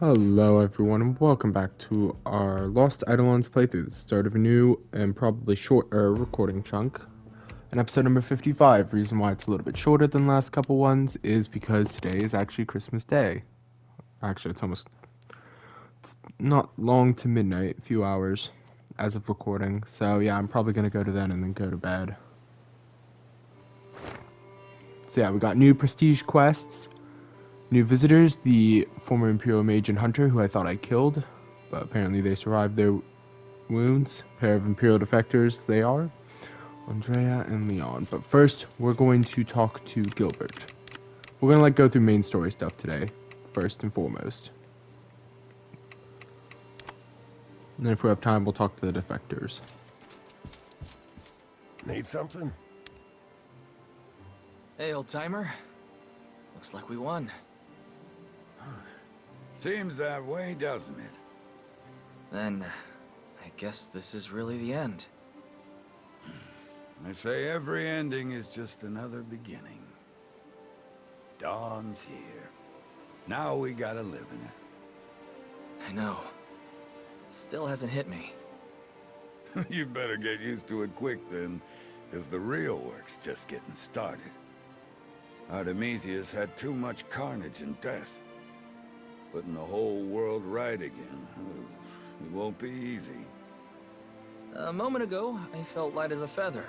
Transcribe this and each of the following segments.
Hello everyone and welcome back to our Lost Eidolons playthrough, the start of a new and probably shorter recording chunk. And episode number 55, reason why it's a little bit shorter than the last couple ones is because today is actually Christmas Day. Actually, it's not long to midnight, a few hours as of recording. So yeah, I'm probably going to go to then and then go to bed. So yeah, we got new prestige quests. New visitors, the former Imperial Mage and Hunter who I thought I killed, but apparently they survived their wounds. Pair of Imperial defectors they are, Andrea and Leon. But first, we're going to talk to Gilbert. We're going to go through main story stuff today, first and foremost. And then if we have time, we'll talk to the defectors. Need something? Hey, old timer. Looks like we won. Seems that way, doesn't it? Then, I guess this is really the end. They say every ending is just another beginning. Dawn's here. Now we gotta live in it. I know. It still hasn't hit me. You better get used to it quick then, because the real work's just getting started. Artemesia's had too much carnage and death. Putting the whole world right again, it won't be easy. A moment ago, I felt light as a feather.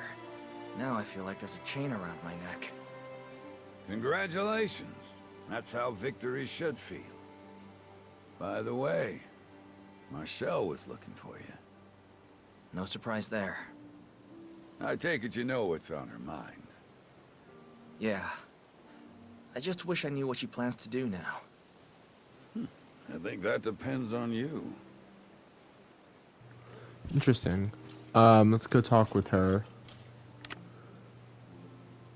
Now I feel like there's a chain around my neck. Congratulations. That's how victory should feel. By the way, Marshall was looking for you. No surprise there. I take it you know what's on her mind. Yeah. I just wish I knew what she plans to do now. I think that depends on you. Interesting. Let's go talk with her.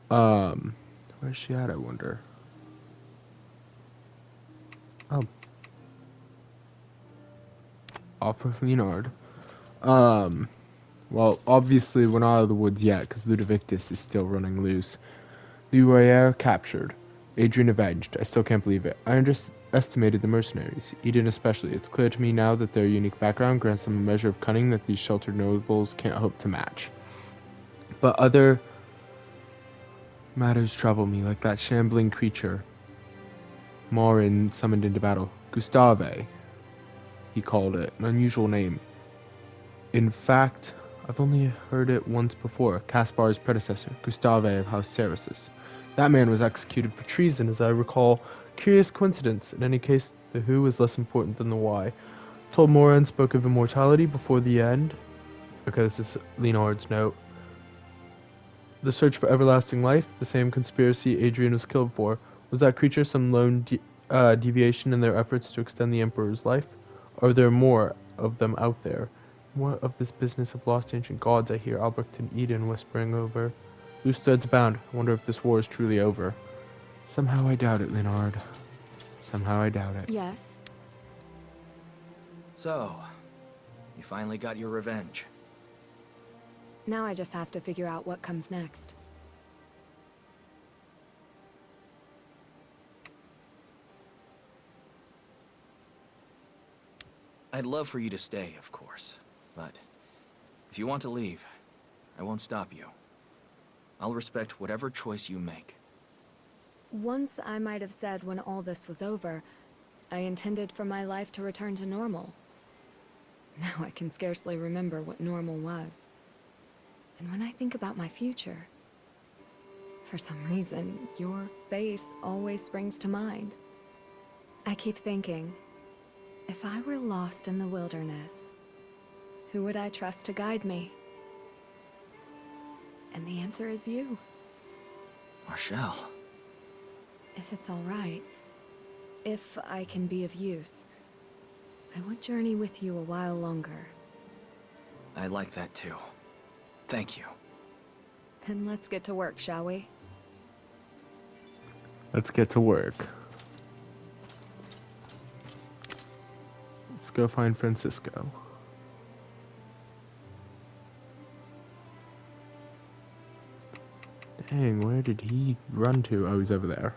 Where's she at, I wonder? Oh. Off with Leonard. Well, obviously we're not out of the woods yet, because Ludovictus is still running loose. Leroyer captured. Adrian avenged. I still can't believe it. I underestimated the mercenaries, Eden especially. It's clear to me now that their unique background grants them a measure of cunning that these sheltered nobles can't hope to match. But other matters trouble me, like that shambling creature Morin summoned into battle. Gustave, he called it, an unusual name. In fact, I've only heard it once before. Caspar's predecessor, Gustave of House Ceresis. That man was executed for treason, as I recall. Curious coincidence. In any case, the who is less important than the why. Told Morin spoke of immortality before the end. Okay, this is Leonard's note. The search for everlasting life, the same conspiracy Adrian was killed for. Was that creature some lone deviation in their efforts to extend the Emperor's life? Or are there more of them out there? What of this business of lost ancient gods I hear Albrecht and Eden whispering over? Loose threads bound. I wonder if this war is truly over. Somehow I doubt it, Leonard. Somehow I doubt it. Yes. So, you finally got your revenge. Now I just have to figure out what comes next. I'd love for you to stay, of course. But if you want to leave, I won't stop you. I'll respect whatever choice you make. Once I might have said when all this was over, I intended for my life to return to normal. Now I can scarcely remember what normal was. And when I think about my future, for some reason, your face always springs to mind. I keep thinking, if I were lost in the wilderness, who would I trust to guide me? And the answer is you. Marshall. If it's all right, if I can be of use, I would journey with you a while longer. I like that too. Thank you. Then let's get to work, shall we? Let's get to work. Let's go find Francisco. Dang, where did he run to? Oh, he's over there.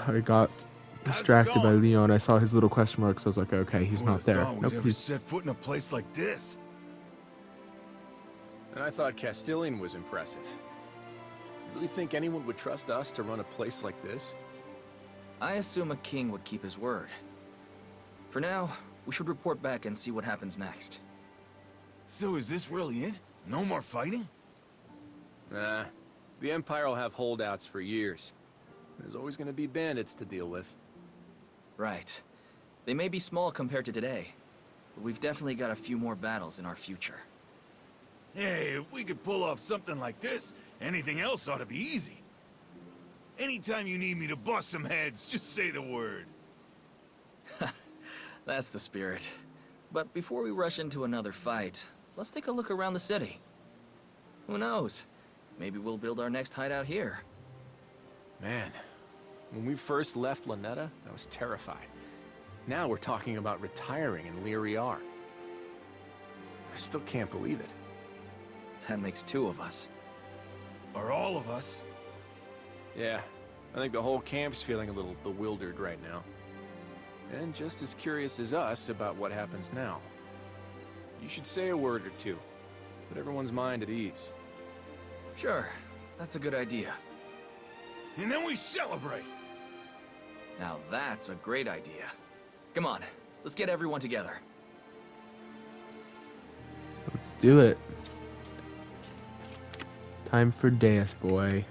I got distracted by Leon. I saw his little question marks. I was like, okay, he's Who not would've there. thought Nope, we'd ever he's set foot in a place like this? And I thought Castilian was impressive. You really think anyone would trust us to run a place like this? I assume a king would keep his word. For now, we should report back and see what happens next. So is this really it? No more fighting? Nah. The Empire will have holdouts for years. There's always gonna be bandits to deal with. Right. They may be small compared to today, but we've definitely got a few more battles in our future. Hey, if we could pull off something like this, anything else ought to be easy. Anytime you need me to bust some heads, just say the word. That's the spirit. But before we rush into another fight, let's take a look around the city. Who knows? Maybe we'll build our next hideout here. Man, when we first left Lanetta, I was terrified. Now we're talking about retiring in Lyriar. I still can't believe it. That makes two of us. Or all of us. Yeah, I think the whole camp's feeling a little bewildered right now. And just as curious as us about what happens now. You should say a word or two. Put everyone's mind at ease. Sure, that's a good idea. And then we celebrate! Now that's a great idea. Come on, let's get everyone together. Let's do it. Time for Deus, boy.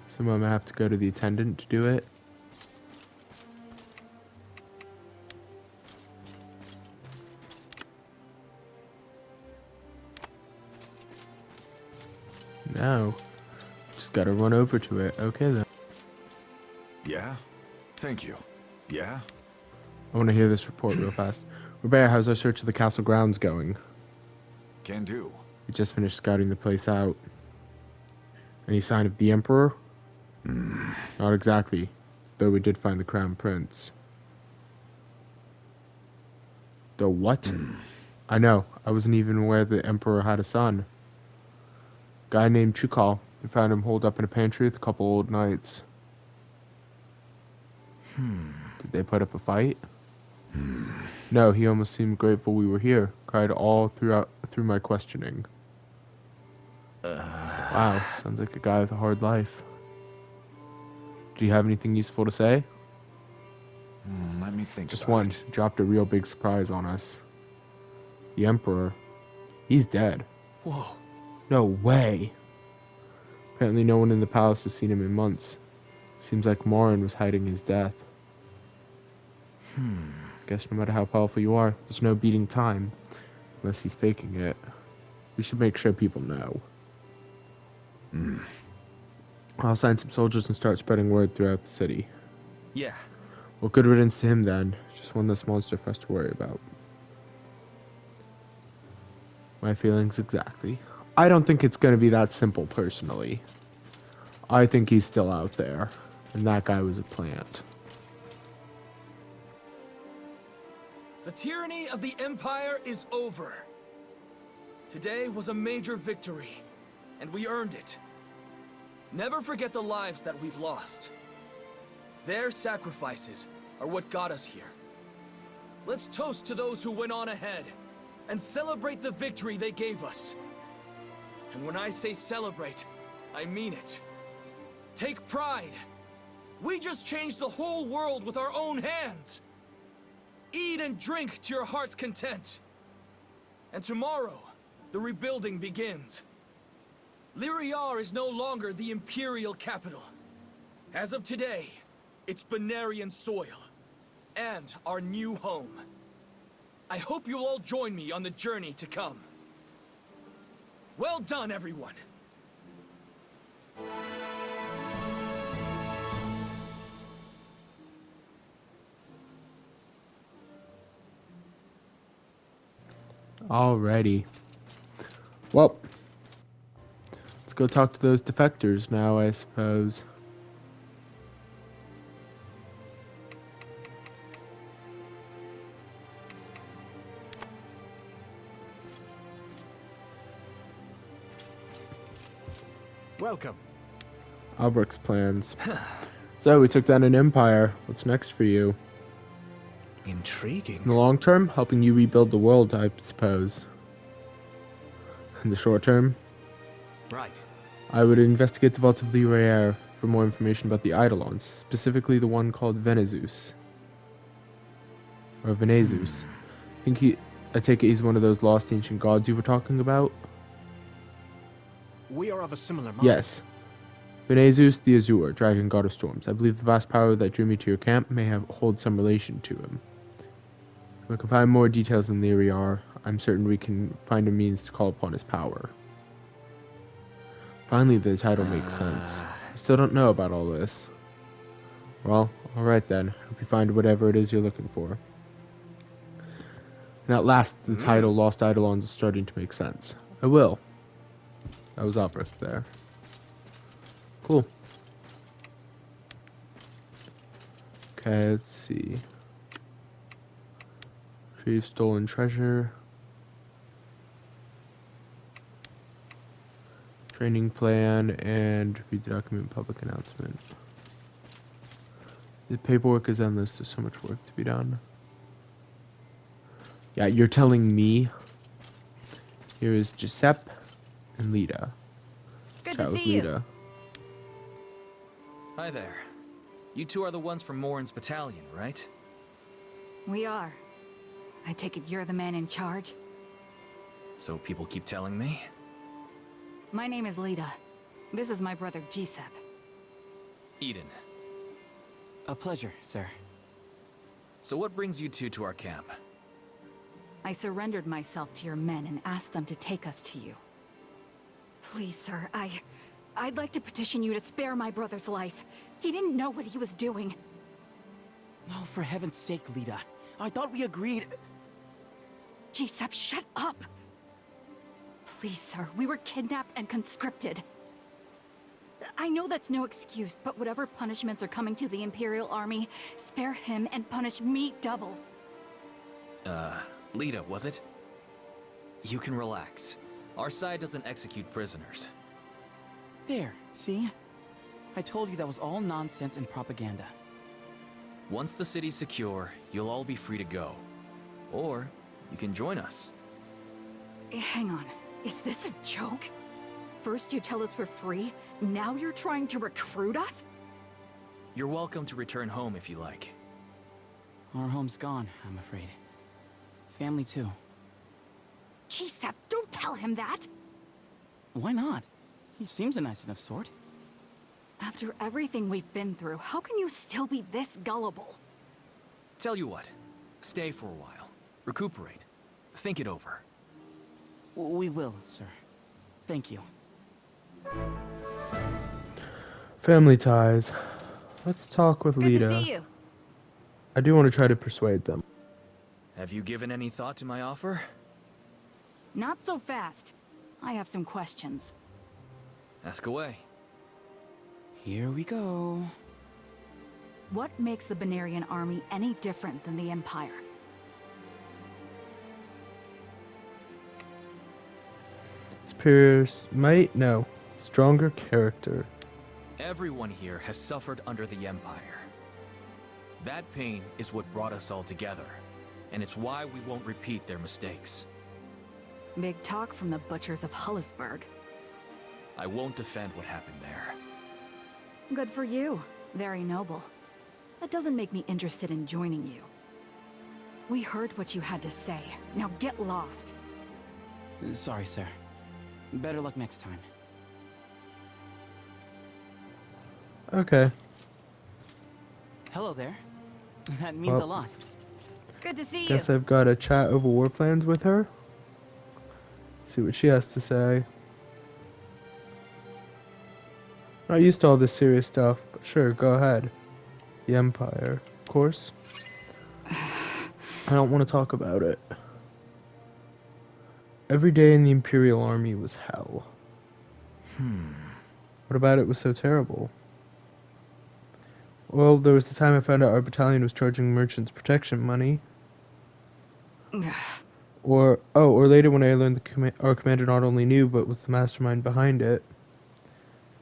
So I'm gonna have to go to the attendant to do it. No. Just gotta run over to it. Okay then. Yeah? Thank you. Yeah? I wanna hear this report real fast. Robert, how's our search of the castle grounds going? Can do. We just finished scouting the place out. Any sign of the Emperor? Not exactly. Though we did find the Crown Prince. The what? I know. I wasn't even aware the Emperor had a son. Guy named Chukal. We found him holed up in a pantry with a couple old knights. Did they put up a fight? No, he almost seemed grateful we were here. Cried all through my questioning. Wow, sounds like a guy with a hard life. Do you have anything useful to say? Let me think Just about one. it. He dropped a real big surprise on us. The Emperor. He's dead. Whoa. No way. Apparently no one in the palace has seen him in months. Seems like Morin was hiding his death. Guess no matter how powerful you are, there's no beating time. Unless he's faking it. We should make sure people know. I'll assign some soldiers and start spreading word throughout the city. Yeah. Well, good riddance to him then. Just one less monster for us to worry about. My feelings exactly. I don't think it's going to be that simple, personally. I think he's still out there. And that guy was a plant. The tyranny of the Empire is over. Today was a major victory, and we earned it. Never forget the lives that we've lost. Their sacrifices are what got us here. Let's toast to those who went on ahead, and celebrate the victory they gave us. And when I say celebrate, I mean it. Take pride. We just changed the whole world with our own hands. Eat and drink to your heart's content. And tomorrow, the rebuilding begins. Lyriar is no longer the Imperial capital. As of today, it's Benarian soil, and our new home. I hope you'll all join me on the journey to come. Well done, everyone! Alrighty. Well, let's go talk to those defectors now, I suppose. Welcome. Albrecht's plans. So we took down an empire. What's next for you? In the Intriguing. long term, helping you rebuild the world, I suppose. In the short term, Right. I would investigate the vaults of Lireair for more information about the Eidolons, specifically the one called Venezus. Or Venezus. I take it he's one of those lost ancient gods you were talking about? We are of a similar mind. Yes. Venezus the Azure, dragon god of storms. I believe the vast power that drew me to your camp may hold some relation to him. If we can find more details in Lireair, I'm certain we can find a means to call upon his power. Finally, the title makes sense. I still don't know about all this. Well, alright then. Hope you find whatever it is you're looking for. And at last, the title Lost Eidolons is starting to make sense. I will. That was Albrecht there. Cool. Okay, let's see. Retrieve stolen treasure. Training plan and read the document public announcement. The paperwork is endless. There's so much work to be done. Yeah, you're telling me. Here is Giuseppe and Lita. Good Chat to with see you. Lita. Hi there. You two are the ones from Morin's battalion, right? We are. I take it you're the man in charge? So people keep telling me? My name is Lita. This is my brother, Giuseppe. Eden. A pleasure, sir. So what brings you two to our camp? I surrendered myself to your men and asked them to take us to you. Please, sir, I'd like to petition you to spare my brother's life. He didn't know what he was doing. No, for heaven's sake, Lita. I thought we agreed. Giuseppe, shut up! Please, sir, we were kidnapped and conscripted. I know that's no excuse, but whatever punishments are coming to the Imperial Army, spare him and punish me double. Lita, was it? You can relax. Our side doesn't execute prisoners. There, see? I told you that was all nonsense and propaganda. Once the city's secure, you'll all be free to go. Or you can join us. Hang on, is this a joke? First you tell us we're free, now you're trying to recruit us? You're welcome to return home if you like. Our home's gone, I'm afraid. Family too. Giuseppe, don't tell him that! Why not? He seems a nice enough sort. After everything we've been through, how can you still be this gullible? Tell you what, stay for a while. Recuperate. Think it over. We will, sir. Thank you. Family ties. Let's talk with Good Lita. to see you. I do want to try to persuade them. Have you given any thought to my offer? Not so fast. I have some questions. Ask away. Here we go. What makes the Benarian army any different than the Empire? Superior might? No. Stronger character. Everyone here has suffered under the Empire. That pain is what brought us all together, and it's why we won't repeat their mistakes. Big talk from the butchers of Hullisburg. I won't defend what happened there. Good for you. Very noble. That doesn't make me interested in joining you. We heard what you had to say. Now get lost. Sorry, sir. Better luck next time. Okay. Hello there. That means a lot. Good to see you. Guess I've got to chat over war plans with her. See what she has to say. Not used to all this serious stuff, but sure, go ahead. The Empire, of course. I don't want to talk about it. Every day in the Imperial Army was hell. What about it was so terrible? Well, there was the time I found out our battalion was charging merchants protection money. Or later when I learned our commander not only knew, but was the mastermind behind it.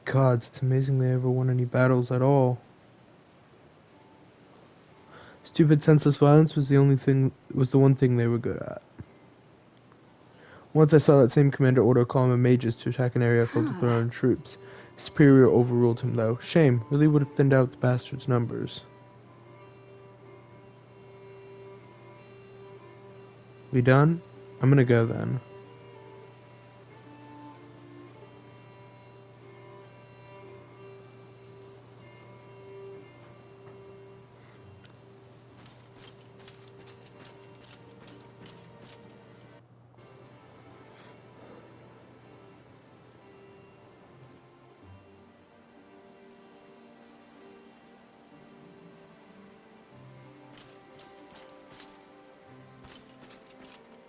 Gods, it's amazing they ever won any battles at all. Stupid, senseless violence was the one thing they were good at. Once I saw that same commander order a column of mages to attack an area filled with their own troops. His superior overruled him, though. Shame, really would have thinned out the bastard's numbers. We done? I'm gonna go then.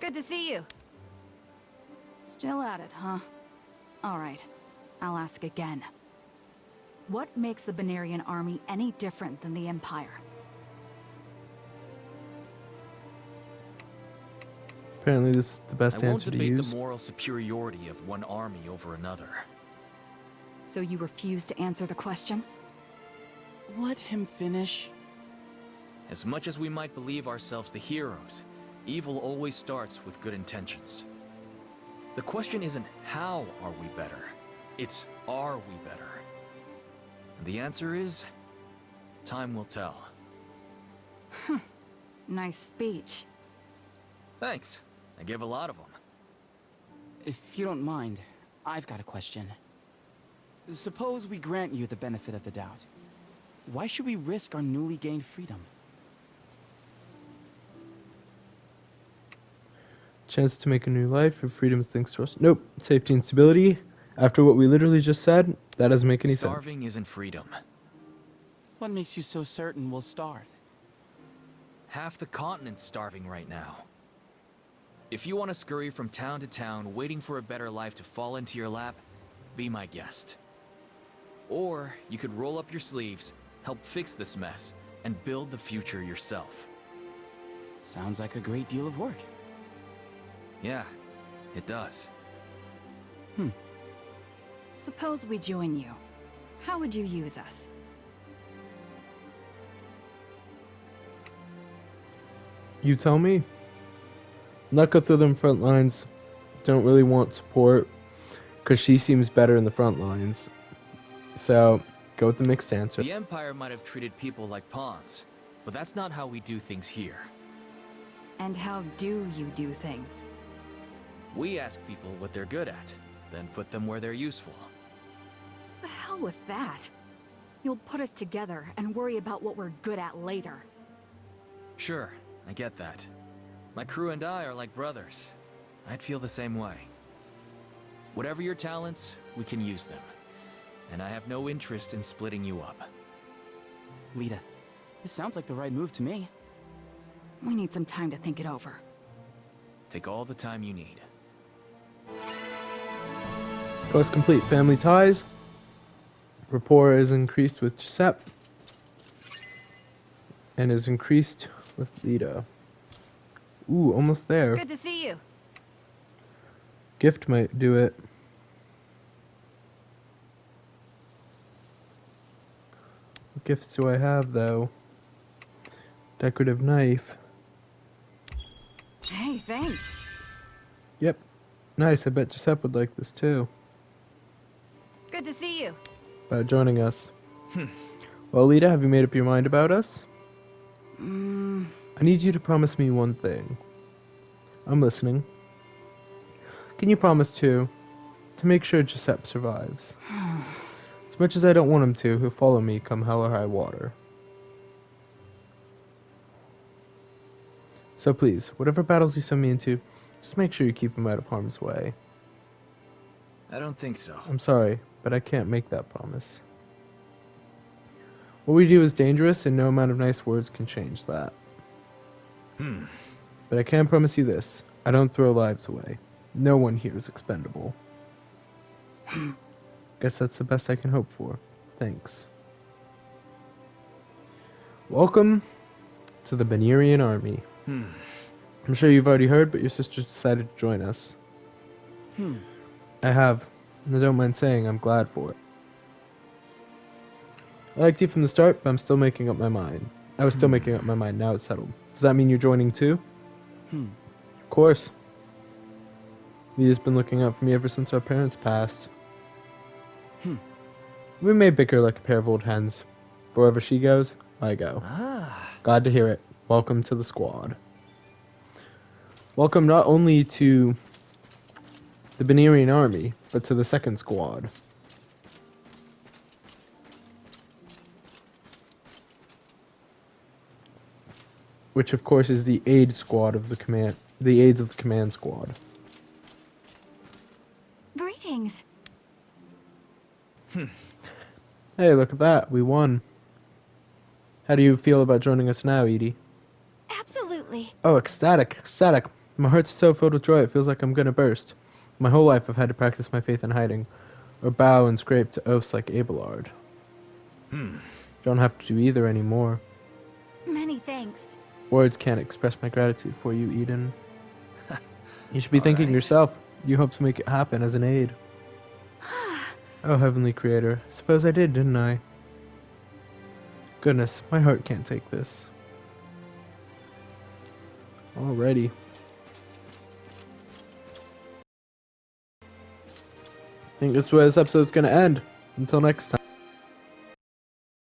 Good to see you. Still at it, huh? All right. I'll ask again. What makes the Benarian army any different than the Empire? Apparently this is the best I won't answer to debate use. the moral superiority of one army over another. So you refuse to answer the question? Let him finish. As much as we might believe ourselves the heroes, evil always starts with good intentions. The question isn't how are we better, it's are we better? And the answer is, time will tell. Nice speech. Thanks. I give a lot of them. If you don't mind, I've got a question. Suppose we grant you the benefit of the doubt. Why should we risk our newly gained freedom? Chance to make a new life, your freedoms thanks to us. Nope. Safety and stability. After what we literally just said, that doesn't make any sense. Starving isn't freedom. What makes you so certain we'll starve? Half the continent's starving right now. If you want to scurry from town to town, waiting for a better life to fall into your lap, be my guest. Or you could roll up your sleeves, help fix this mess, and build the future yourself. Sounds like a great deal of work. Yeah, it does. Suppose we join you. How would you use us? You tell me. Not go through them front lines. Don't really want support, because she seems better in the front lines. So, go with the mixed answer. The Empire might have treated people like pawns, but that's not how we do things here. And how do you do things? We ask people what they're good at, then put them where they're useful. The hell with that. You'll put us together and worry about what we're good at later. Sure, I get that. My crew and I are like brothers. I'd feel the same way. Whatever your talents, we can use them. And I have no interest in splitting you up. Lita, this sounds like the right move to me. We need some time to think it over. Take all the time you need. Quest complete. Family ties. Rapport is increased with Giuseppe. And is increased with Lita. Ooh, almost there. Good to see you. Gift might do it. What gifts do I have, though? Decorative knife. Hey, thanks. Yep. Nice, I bet Giuseppe would like this, too. Good to see you. About joining us. Well, Lita, have you made up your mind about us? I need you to promise me one thing. I'm listening. Can you promise to make sure Giuseppe survives? As much as I don't want him to, he'll follow me come hell or high water. So please, whatever battles you send me into, just make sure you keep him out of harm's way. I don't think so. I'm sorry, but I can't make that promise. What we do is dangerous, and no amount of nice words can change that. But I can promise you this. I don't throw lives away. No one here is expendable. Guess that's the best I can hope for. Thanks. Welcome to the Benarian army. I'm sure you've already heard, but your sister decided to join us. I have, and I don't mind saying I'm glad for it. I liked you from the start, but I'm still making up my mind. I was still making up my mind, now it's settled. Does that mean you're joining too? Of course. Leah's been looking out for me ever since our parents passed. We may bicker like a pair of old hens, but wherever she goes, I go. Glad to hear it. Welcome to the squad. Welcome not only to the Benirian army, but to the second squad. Which of course is the aid squad of the aides of the command squad. Greetings. Hey, look at that. We won. How do you feel about joining us now, Edie? Absolutely. Oh, ecstatic, ecstatic. My heart's so filled with joy it feels like I'm gonna burst. My whole life I've had to practice my faith in hiding, or bow and scrape to oaths like Abelard. Don't have to do either anymore. Many thanks. Words can't express my gratitude for you, Eden. You should be thanking right. yourself. You helped make it happen as an aid. Oh, Heavenly Creator. Suppose I did, didn't I? Goodness, my heart can't take this. Alrighty. I think this is where this episode's gonna end. Until next time.